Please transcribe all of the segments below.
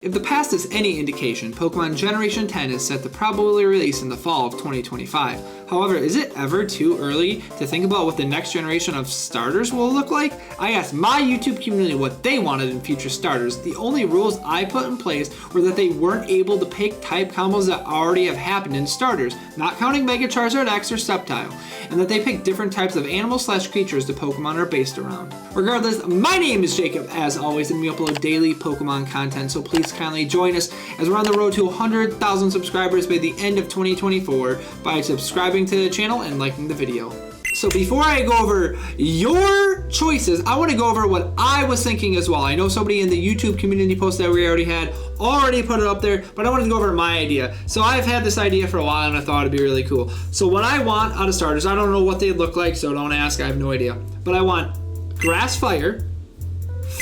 If the past is any indication, Pokemon Generation 10 is set to probably release in the fall of 2025. However, is it ever too early to think about what the next generation of starters will look like? I asked my YouTube community what they wanted in future starters. The only rules I put in place were that they weren't able to pick type combos that already have happened in starters, not counting Mega Charizard X or Sceptile, and that they pick different types of animals/creatures the Pokemon are based around. Regardless, my name is Jacob, as always, and we upload daily Pokemon content, so please kindly join us as we're on the road to 100,000 subscribers by the end of 2024 by subscribing to the channel and liking the video. So before I go over your choices, I want to go over what I was thinking as well. I know somebody in the YouTube community post that we already put it up there, but I wanted to go over my idea. So I've had this idea for a while and I thought it'd be really cool. So what I want out of starters, I don't know what they look like, so don't ask, I have no idea. But I want grass fire,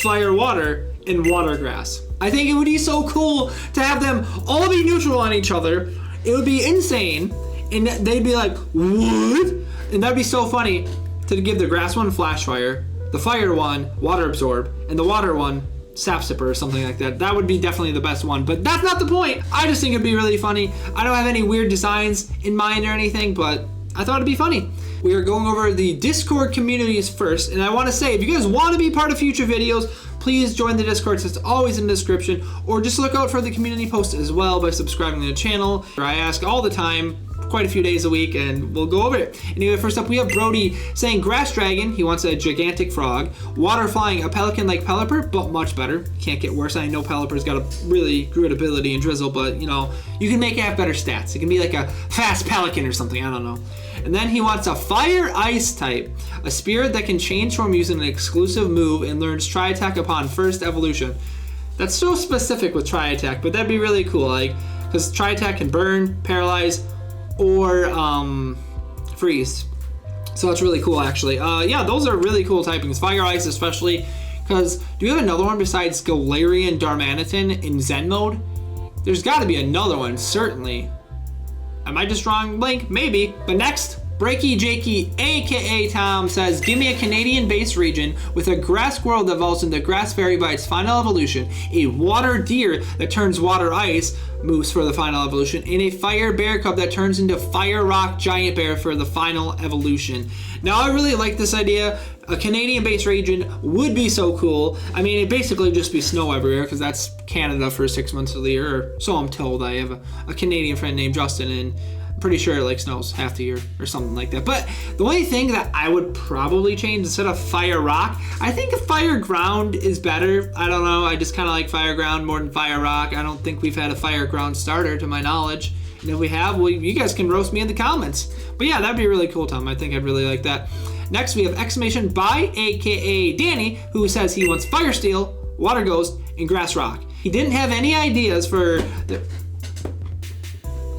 fire water, and water grass. I think it would be so cool to have them all be neutral on each other. It would be insane, and they'd be like, what? And that'd be so funny to give the grass one flash fire, the fire one water absorb, and the water one sap sipper or something like that. That would be definitely the best one, but that's not the point. I just think it'd be really funny. I don't have any weird designs in mind or anything, but I thought it'd be funny. We are going over the Discord communities first, and I want to say, if you guys want to be part of future videos, please join the Discord. It's always in the description, or just look out for the community post as well by subscribing to the channel. I ask all the time, quite a few days a week, and we'll go over it. Anyway, first up we have Brody saying grass dragon, he wants a gigantic frog. Water flying, a pelican like Pelipper, but much better. Can't get worse. I know Pelipper's got a really good ability in Drizzle, but you know, you can make it have better stats. It can be like a fast pelican or something, I don't know. And then he wants a fire ice type, a spirit that can change form using an exclusive move and learns Tri Attack upon first evolution. That's so specific with Tri Attack, but that'd be really cool, like, because Tri Attack can burn, paralyze, or freeze. So that's really cool, actually. Yeah, those are really cool typings. Fire ice especially, because do we have another one besides Galarian Darmanitan in Zen mode? There's got to be another one, certainly. Am I just wrong, Blink? Maybe. But next, Breaky Jakey, aka Tom, says, give me a Canadian-based region with a grass squirrel that evolves into grass fairy by its final evolution, a water deer that turns water ice, moves for the final evolution, and a fire bear cub that turns into fire rock giant bear for the final evolution. Now, I really like this idea. A Canadian-based region would be so cool. I mean, it'd basically just be snow everywhere, because that's Canada for 6 months of the year, or so I'm told. I have a Canadian friend named Justin, and I'm pretty sure it like snows half the year or something like that. But the only thing that I would probably change instead of fire rock, I think fire ground is better. I don't know, I just kind of like fire ground more than fire rock. I don't think we've had a fire ground starter to my knowledge. And if we have, well, you guys can roast me in the comments. But yeah, that'd be really cool, Tom. I think I'd really like that. Next, we have exclamation by aka Danny, who says he wants Fire Steel, Water Ghost, and Grass Rock. He didn't have any ideas for the...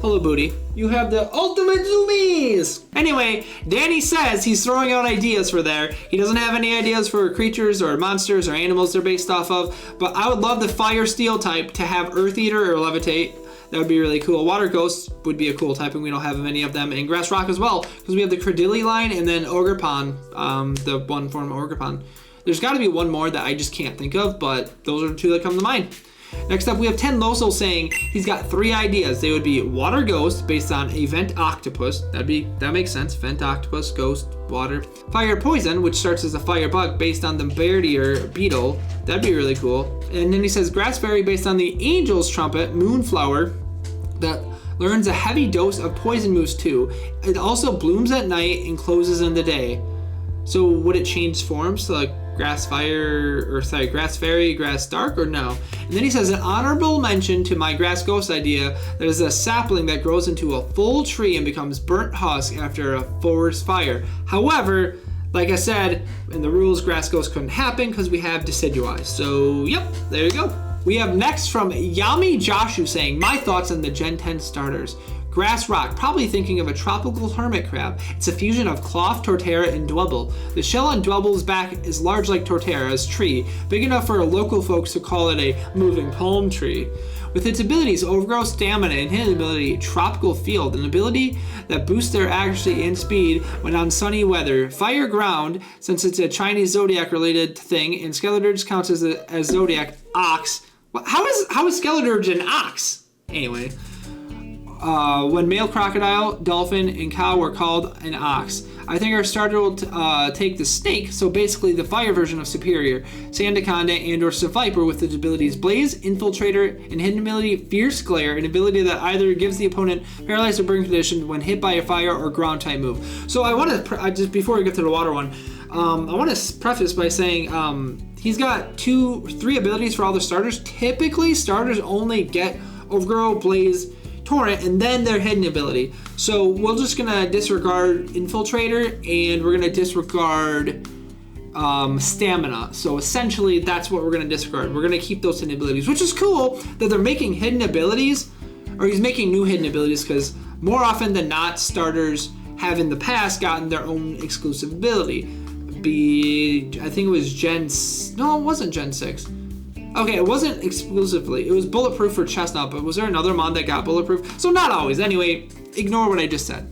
Hello, Booty. You have the ultimate zoomies! Anyway, Danny says he's throwing out ideas for there. He doesn't have any ideas for creatures or monsters or animals they're based off of, but I would love the Fire Steel type to have Earth Eater or Levitate. That would be really cool. Water Ghost would be a cool type, and we don't have many of them. And Grass Rock as well, because we have the Credilli line and then Ogerpon, the one form of Ogerpon. There's got to be one more that I just can't think of, but those are the two that come to mind. Next up, we have Tenlo saying he's got 3 ideas. They would be Water Ghost based on a Vent Octopus. That makes sense. Vent Octopus, Ghost, Water. Fire Poison, which starts as a Fire Bug based on the Barrier Beetle. That'd be really cool. And then he says Grass Fairy based on the Angel's Trumpet, Moonflower, that learns a heavy dose of poison moves too. It also blooms at night and closes in the day. So would it change forms to like Grass Fairy, Grass Dark, or no? And then he says an honorable mention to my Grass Ghost idea. There's a sapling that grows into a full tree and becomes burnt husk after a forest fire. However, like I said, in the rules, Grass Ghost couldn't happen because we have Decidueye. So, yep, there you go. We have next from Yami Joshu saying, my thoughts on the Gen 10 starters. Grass Rock, probably thinking of a tropical hermit crab. It's a fusion of Cloth, Torterra, and Dwebble. The shell on Dwebble's back is large like Torterra's tree, big enough for local folks to call it a moving palm tree. With its abilities Overgrowth, Stamina, and hidden ability Tropical Field, an ability that boosts their accuracy and speed when on sunny weather. Fire Ground, since it's a Chinese zodiac related thing, and Skeletors counts as Zodiac Ox, How is Skeletor an ox? Anyway. When male crocodile, dolphin, and cow were called an ox. I think our starter will take the snake, so basically the fire version of Superior, Sandaconda, and or Viper with its abilities Blaze, Infiltrator, and hidden ability Fierce Glare, an ability that either gives the opponent paralyzed or burn condition when hit by a fire or ground type move. So I want to, just before we get to the water one, I want to preface by saying he's got 3 abilities for all the starters. Typically, starters only get Overgrow, Blaze, Torrent, and then their hidden ability. So we're just gonna disregard Infiltrator, and we're gonna disregard Stamina. So essentially, that's what we're gonna disregard. We're gonna keep those hidden abilities, which is cool that they're making hidden abilities, or he's making new hidden abilities, because more often than not, starters have in the past gotten their own exclusive ability. I think it was no, it wasn't Gen 6. Okay, it wasn't exclusively. It was Bulletproof for Chestnut, but was there another mod that got Bulletproof? So not always. Anyway, ignore what I just said.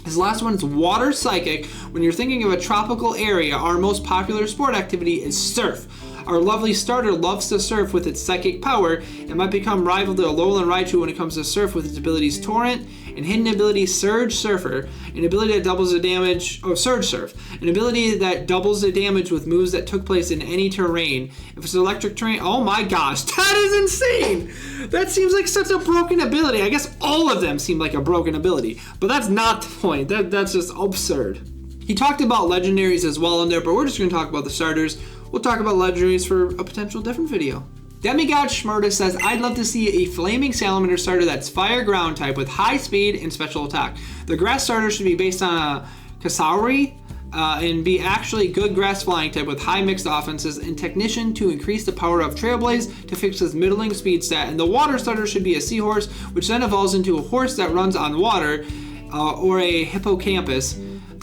His last one is Water Psychic. When you're thinking of a tropical area, our most popular sport activity is surf. Our lovely starter loves to surf with its psychic power and might become rival to Alolan Raichu when it comes to surf with its abilities Torrent and hidden ability Surge Surfer, an ability that doubles the damage, Surge Surf, an ability that doubles the damage with moves that took place in any terrain. If it's electric terrain, oh my gosh, that is insane! That seems like such a broken ability. I guess all of them seem like a broken ability, but that's not the point. That's just absurd. He talked about legendaries as well in there, but we're just going to talk about the starters. We'll talk about legendaries for a potential different video. Demigod Schmurda says, I'd love to see a Flaming Salamander starter that's Fire Ground type with high speed and special attack. The grass starter should be based on a Kasauri and be actually good grass flying type with high mixed offenses and Technician to increase the power of Trailblaze to fix his middling speed stat. And the water starter should be a Seahorse, which then evolves into a horse that runs on water or a Hippocampus.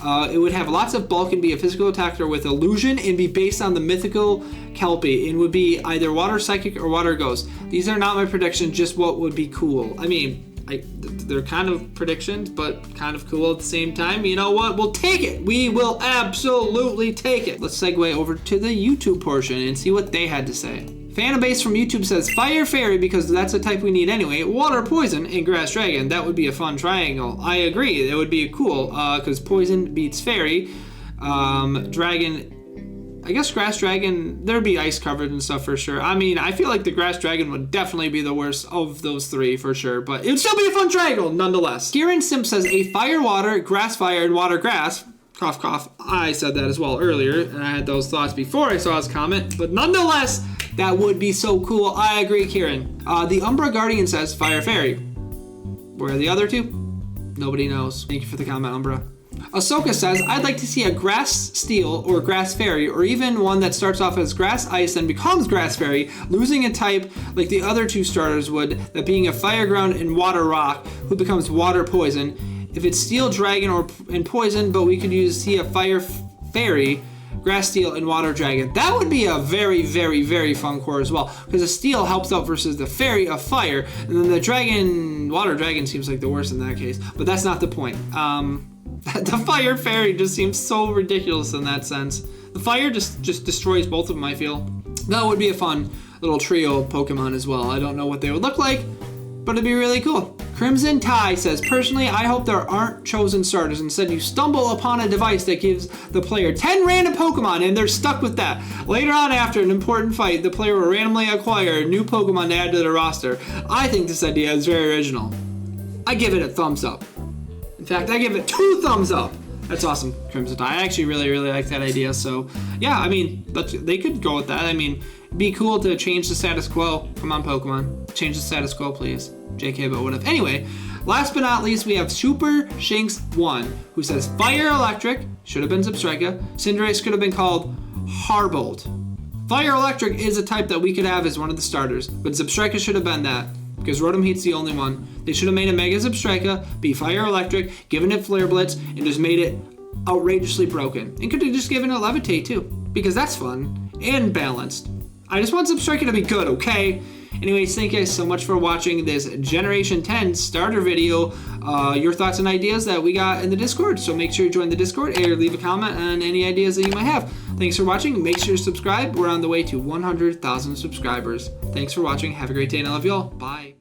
It would have lots of bulk and be a physical attacker with illusion and be based on the mythical Kelpie and would be either water psychic or water ghost. These are not my predictions, just what would be cool. I mean, they're kind of predictions, but kind of cool at the same time. You know what? We'll take it. We will absolutely take it. Let's segue over to the YouTube portion and see what they had to say. Fanbase from YouTube says, Fire Fairy, because that's the type we need anyway. Water Poison and Grass Dragon. That would be a fun triangle. I agree. It would be cool, because Poison beats Fairy. Dragon, I guess Grass Dragon, there'd be ice covered and stuff for sure. I mean, I feel like the Grass Dragon would definitely be the worst of those 3 for sure, but it would still be a fun triangle nonetheless. Kieran Simp says, a Fire Water, Grass Fire, and Water Grass. Cough, cough. I said that as well earlier, and I had those thoughts before I saw his comment, but nonetheless, that would be so cool. I agree, Kieran. The Umbra Guardian says Fire Fairy. Where are the other 2? Nobody knows. Thank you for the comment, Umbra. Ahsoka says, I'd like to see a Grass Steel or Grass Fairy, or even one that starts off as Grass Ice and becomes Grass Fairy, losing a type like the other 2 starters would, that being a Fire Ground and Water Rock, who becomes Water Poison. If it's Steel Dragon and Poison, but we could see a Fire Fairy, Grass Steel, and Water Dragon. That would be a very, very, very fun core as well, because the Steel helps out versus the Fairy of Fire, and then the Dragon, Water Dragon seems like the worst in that case, but that's not the point. The Fire Fairy just seems so ridiculous in that sense. The Fire just destroys both of them, I feel. That would be a fun little trio of Pokemon as well. I don't know what they would look like, but it'd be really cool. Crimson Tie says, personally, I hope there aren't chosen starters. Instead, you stumble upon a device that gives the player 10 random Pokemon, and they're stuck with that. Later on, after an important fight, the player will randomly acquire a new Pokemon to add to the roster. I think this idea is very original. I give it a thumbs up. In fact, I give it 2 thumbs up. That's awesome, Crimson Tie. I actually really, really like that idea. So, yeah, I mean, they could go with that. I mean, it'd be cool to change the status quo. Come on, Pokemon. Change the status quo, please. JK, but what if? Anyway, last but not least, we have Super Shinx 1, who says, Fire Electric, should have been Zebstrika. Cinderace could have been called Harbolt. Fire Electric is a type that we could have as one of the starters, but Zebstrika should have been that, because Rotom Heat's the only one. They should have made a Mega Zebstrika, be Fire Electric, given it Flare Blitz, and just made it outrageously broken. And could have just given it Levitate too, because that's fun and balanced. I just want Zebstrika to be good, okay? Anyways, thank you guys so much for watching this Generation 10 starter video. Your thoughts and ideas that we got in the Discord. So make sure you join the Discord or leave a comment on any ideas that you might have. Thanks for watching. Make sure to subscribe. We're on the way to 100,000 subscribers. Thanks for watching. Have a great day, and I love you all. Bye.